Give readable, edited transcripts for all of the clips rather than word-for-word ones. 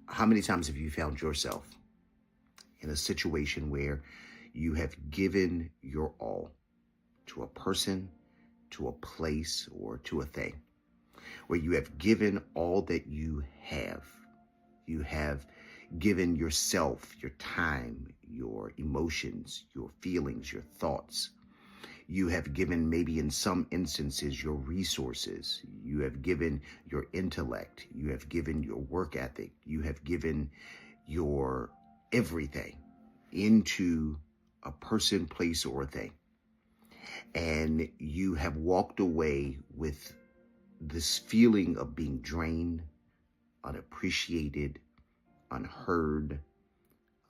How many times have you found yourself in a situation where you have given your all to a person, to a place, or to a thing, where you have given all that you have? You have given yourself, your time, your emotions, your feelings, your thoughts. You have given, maybe in some instances, your resources. You have given your intellect. You have given your work ethic. You have given your everything into a person, place, or a thing. And you have walked away with this feeling of being drained, unappreciated, unheard,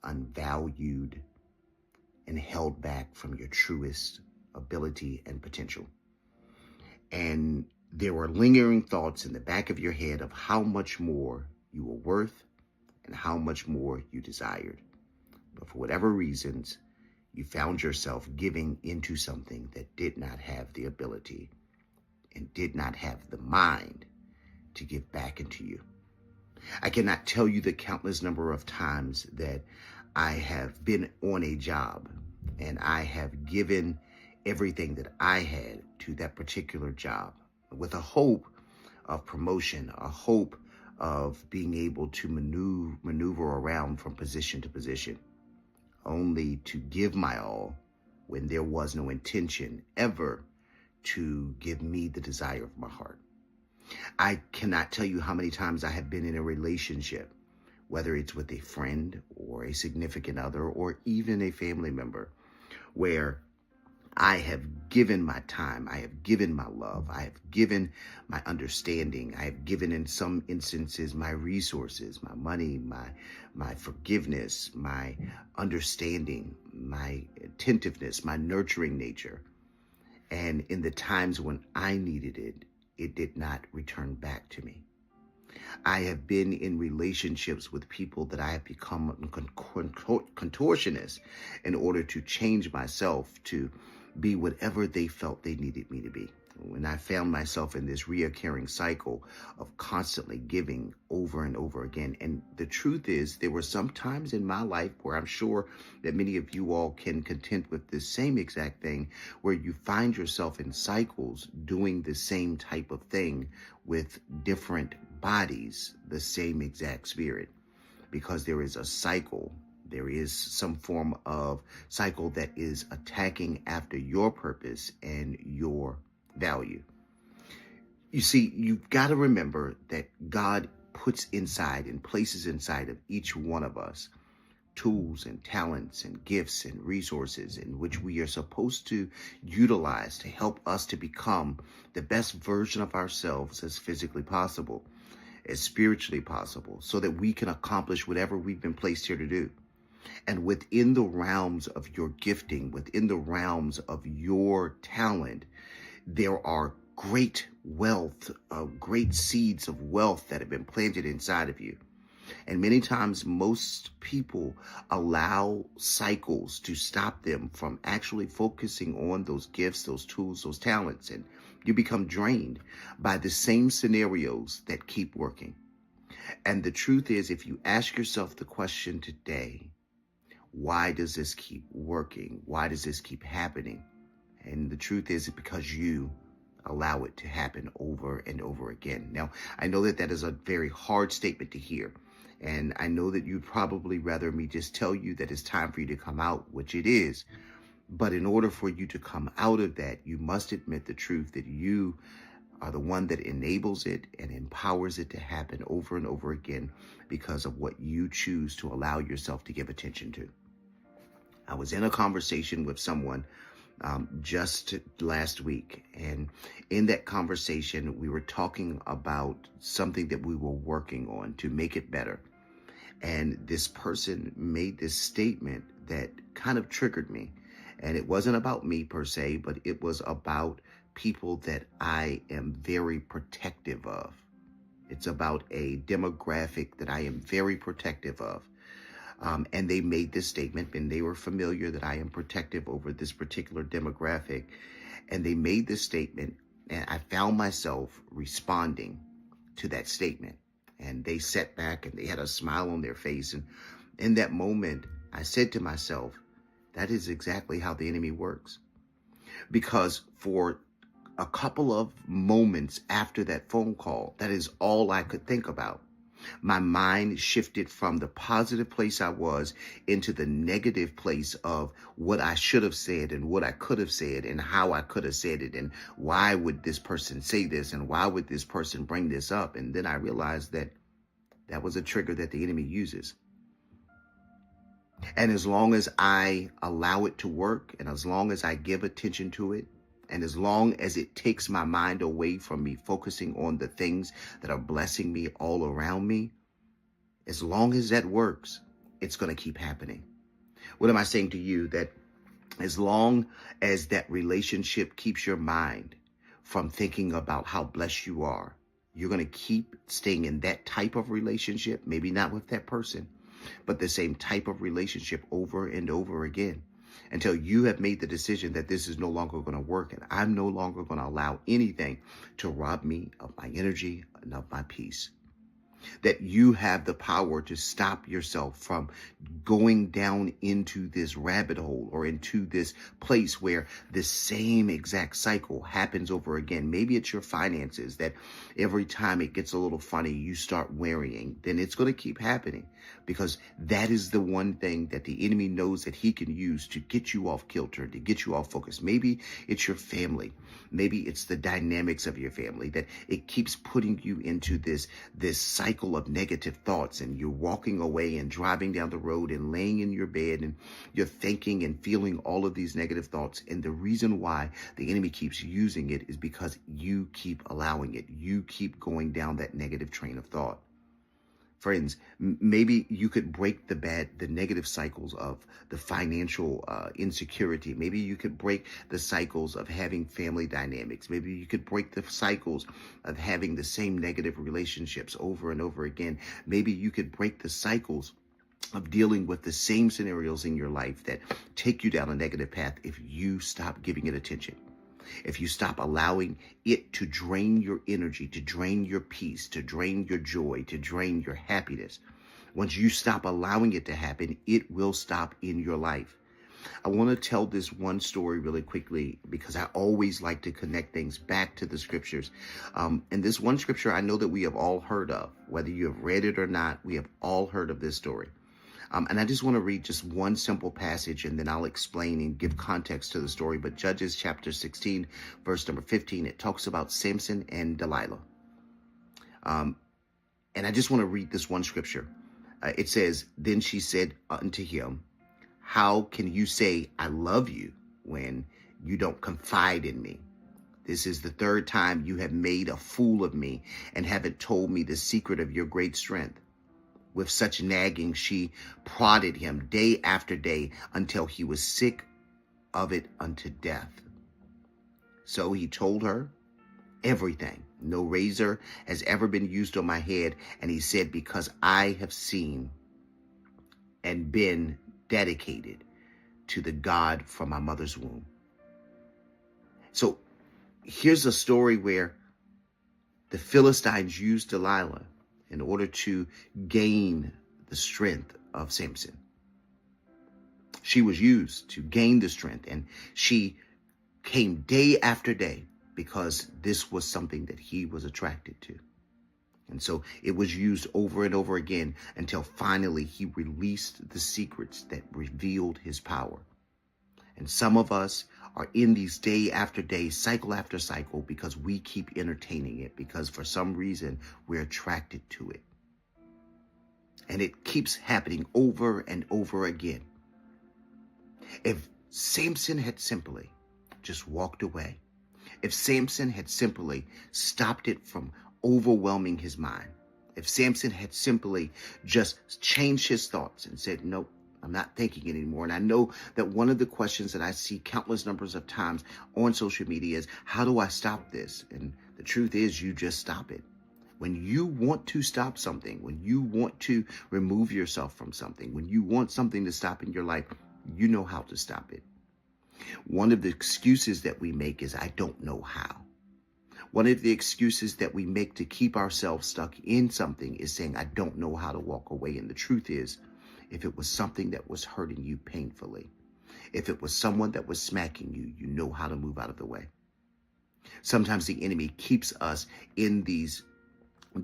unvalued, and held back from your truest ability and potential. And there were lingering thoughts in the back of your head of how much more you were worth and how much more you desired. But for whatever reasons, you found yourself giving into something that did not have the ability and did not have the mind to give back into you. I cannot tell you the countless number of times that I have been on a job and I have given everything that I had to that particular job with a hope of promotion, a hope of being able to maneuver around from position to position, only to give my all when there was no intention ever to give me the desire of my heart. I cannot tell you how many times I have been in a relationship, whether it's with a friend or a significant other or even a family member, where I have given my time, I have given my love, I have given my understanding, I have given in some instances my resources, my money, my forgiveness, my understanding, my attentiveness, my nurturing nature. And in the times when I needed it, it did not return back to me. I have been in relationships with people that I have become contortionist in order to change myself to be whatever they felt they needed me to be. When I found myself in this reoccurring cycle of constantly giving over and over again. And the truth is, there were some times in my life where I'm sure that many of you all can contend with the same exact thing, where you find yourself in cycles doing the same type of thing with different bodies, the same exact spirit, because there is a cycle. There is some form of cycle that is attacking after your purpose and your value. You see, you've got to remember that God puts inside and places inside of each one of us tools and talents and gifts and resources in which we are supposed to utilize to help us to become the best version of ourselves as physically possible, as spiritually possible, so that we can accomplish whatever we've been placed here to do. And within the realms of your gifting, within the realms of your talent, there are great wealth, great seeds of wealth that have been planted inside of you. And many times, most people allow cycles to stop them from actually focusing on those gifts, those tools, those talents. And you become drained by the same scenarios that keep working. And the truth is, if you ask yourself the question today, why does this keep working? Why does this keep happening? And the truth is, it's because you allow it to happen over and over again. Now, I know that that is a very hard statement to hear. And I know that you'd probably rather me just tell you that it's time for you to come out, which it is. But in order for you to come out of that, you must admit the truth that you are the one that enables it and empowers it to happen over and over again because of what you choose to allow yourself to give attention to. I was in a conversation with someone just last week, and in that conversation, we were talking about something that we were working on to make it better. And this person made this statement that kind of triggered me. And it wasn't about me per se, but it was about people that I am very protective of. It's about a demographic that I am very protective of. And they made this statement, and they were familiar that I am protective over this particular demographic. And they made this statement, and I found myself responding to that statement. And they sat back and they had a smile on their face. And in that moment, I said to myself, that is exactly how the enemy works. Because for a couple of moments after that phone call, that is all I could think about. My mind shifted from the positive place I was into the negative place of what I should have said and what I could have said and how I could have said it and why would this person say this and why would this person bring this up? And then I realized that that was a trigger that the enemy uses. And as long as I allow it to work and as long as I give attention to it, and as long as it takes my mind away from me focusing on the things that are blessing me all around me, as long as that works, it's going to keep happening. What am I saying to you? That as long as that relationship keeps your mind from thinking about how blessed you are, you're going to keep staying in that type of relationship, maybe not with that person, but the same type of relationship over and over again, until you have made the decision that this is no longer going to work and I'm no longer going to allow anything to rob me of my energy and of my peace. That you have the power to stop yourself from going down into this rabbit hole or into this place where the same exact cycle happens over again. Maybe it's your finances that every time it gets a little funny, you start worrying. Then it's going to keep happening because that is the one thing that the enemy knows that he can use to get you off kilter, to get you off focus. Maybe it's your family. Maybe it's the dynamics of your family that it keeps putting you into this cycle of negative thoughts, and you're walking away and driving down the road and laying in your bed and you're thinking and feeling all of these negative thoughts. And the reason why the enemy keeps using it is because you keep allowing it. You keep going down that negative train of thought. Friends, maybe you could break the negative cycles of the financial insecurity. Maybe you could break the cycles of having family dynamics. Maybe you could break the cycles of having the same negative relationships over and over again. Maybe you could break the cycles of dealing with the same scenarios in your life that take you down a negative path if you stop giving it attention. If you stop allowing it to drain your energy, to drain your peace, to drain your joy, to drain your happiness, once you stop allowing it to happen, it will stop in your life. I want to tell this one story really quickly because I always like to connect things back to the scriptures. And this one scripture I know that we have all heard of, whether you have read it or not, we have all heard of this story. And I just want to read just one simple passage and then I'll explain and give context to the story. But Judges chapter 16, verse number 15, it talks about Samson and Delilah. And I just want to read this one scripture. It says, "Then she said unto him, how can you say I love you when you don't confide in me? This is the third time you have made a fool of me and haven't told me the secret of your great strength." With such nagging, she prodded him day after day until he was sick of it unto death. So he told her everything. No razor has ever been used on my head. And he said, because I have seen and been dedicated to the God from my mother's womb. So here's a story where the Philistines used Delilah in order to gain the strength of Samson. She was used to gain the strength, and she came day after day because this was something that he was attracted to. And so it was used over and over again until finally he released the secrets that revealed his power. And some of us are in these day after day, cycle after cycle, because we keep entertaining it, because for some reason we're attracted to it. And it keeps happening over and over again. If Samson had simply just walked away, if Samson had simply stopped it from overwhelming his mind, if Samson had simply just changed his thoughts and said, nope, I'm not thinking anymore. And I know that one of the questions that I see countless numbers of times on social media is, how do I stop this? And the truth is, you just stop it. When you want to stop something, when you want to remove yourself from something, when you want something to stop in your life, you know how to stop it. One of the excuses that we make is, I don't know how. One of the excuses that we make to keep ourselves stuck in something is saying, I don't know how to walk away. And the truth is, if it was something that was hurting you painfully, if it was someone that was smacking you, you know how to move out of the way. Sometimes the enemy keeps us in these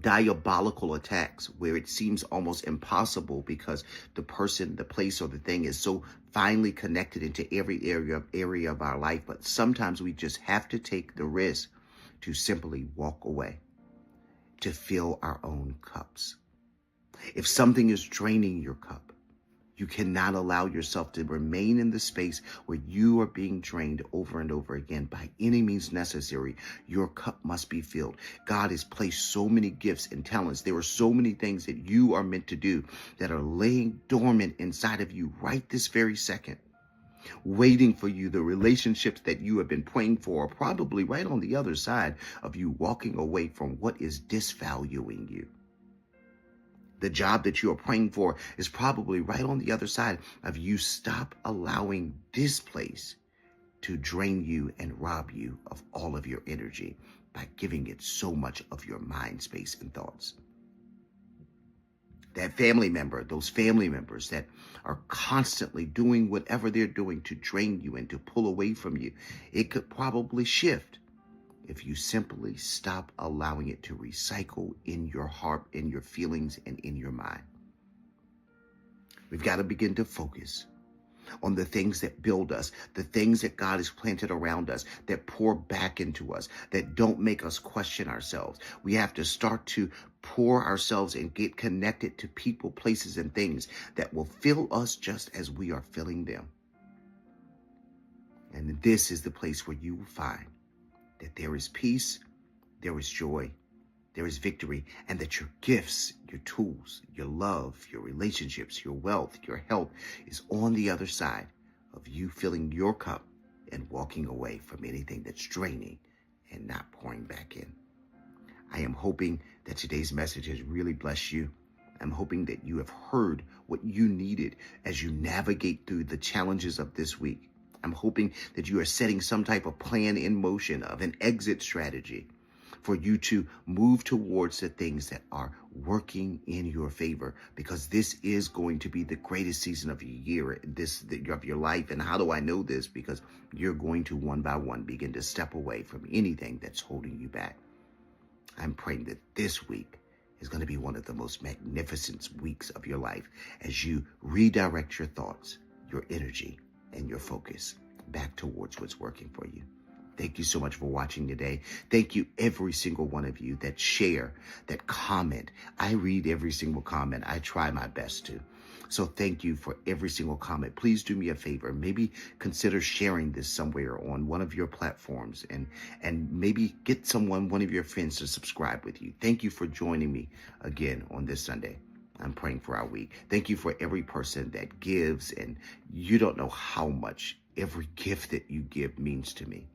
diabolical attacks where it seems almost impossible because the person, the place, or the thing is so finely connected into every area of our life. But sometimes we just have to take the risk to simply walk away, to fill our own cups. If something is draining your cup, you cannot allow yourself to remain in the space where you are being drained over and over again. By any means necessary, your cup must be filled. God has placed so many gifts and talents. There are so many things that you are meant to do that are laying dormant inside of you right this very second, waiting for you. The relationships that you have been praying for are probably right on the other side of you walking away from what is disvaluing you. The job that you are praying for is probably right on the other side of you. Stop allowing this place to drain you and rob you of all of your energy by giving it so much of your mind space and thoughts. That family member, those family members that are constantly doing whatever they're doing to drain you and to pull away from you, it could probably shift if you simply stop allowing it to recycle in your heart, in your feelings, and in your mind. We've got to begin to focus on the things that build us, the things that God has planted around us, that pour back into us, that don't make us question ourselves. We have to start to pour ourselves and get connected to people, places, and things that will fill us just as we are filling them. And this is the place where you will find that there is peace, there is joy, there is victory, and that your gifts, your tools, your love, your relationships, your wealth, your health is on the other side of you filling your cup and walking away from anything that's draining and not pouring back in. I am hoping that today's message has really blessed you. I'm hoping that you have heard what you needed as you navigate through the challenges of this week. I'm hoping that you are setting some type of plan in motion of an exit strategy for you to move towards the things that are working in your favor, because this is going to be the greatest season of your year, of your life. And how do I know this? Because you're going to one by one begin to step away from anything that's holding you back. I'm praying that this week is going to be one of the most magnificent weeks of your life as you redirect your thoughts, your energy, and your focus back towards what's working for you. Thank you so much for watching today. Thank you, every single one of you that share, that comment. I read every single comment. I try my best to. So thank you for every single comment. Please do me a favor. Maybe consider sharing this somewhere on one of your platforms and maybe get one of your friends to subscribe with you. Thank you for joining me again on this Sunday. I'm praying for our week. Thank you for every person that gives, and you don't know how much every gift that you give means to me.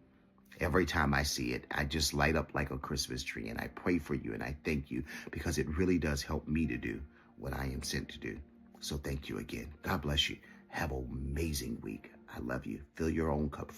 Every time I see it, I just light up like a Christmas tree, and I pray for you and I thank you because it really does help me to do what I am sent to do. So thank you again. God bless you. Have an amazing week. I love you. Fill your own cup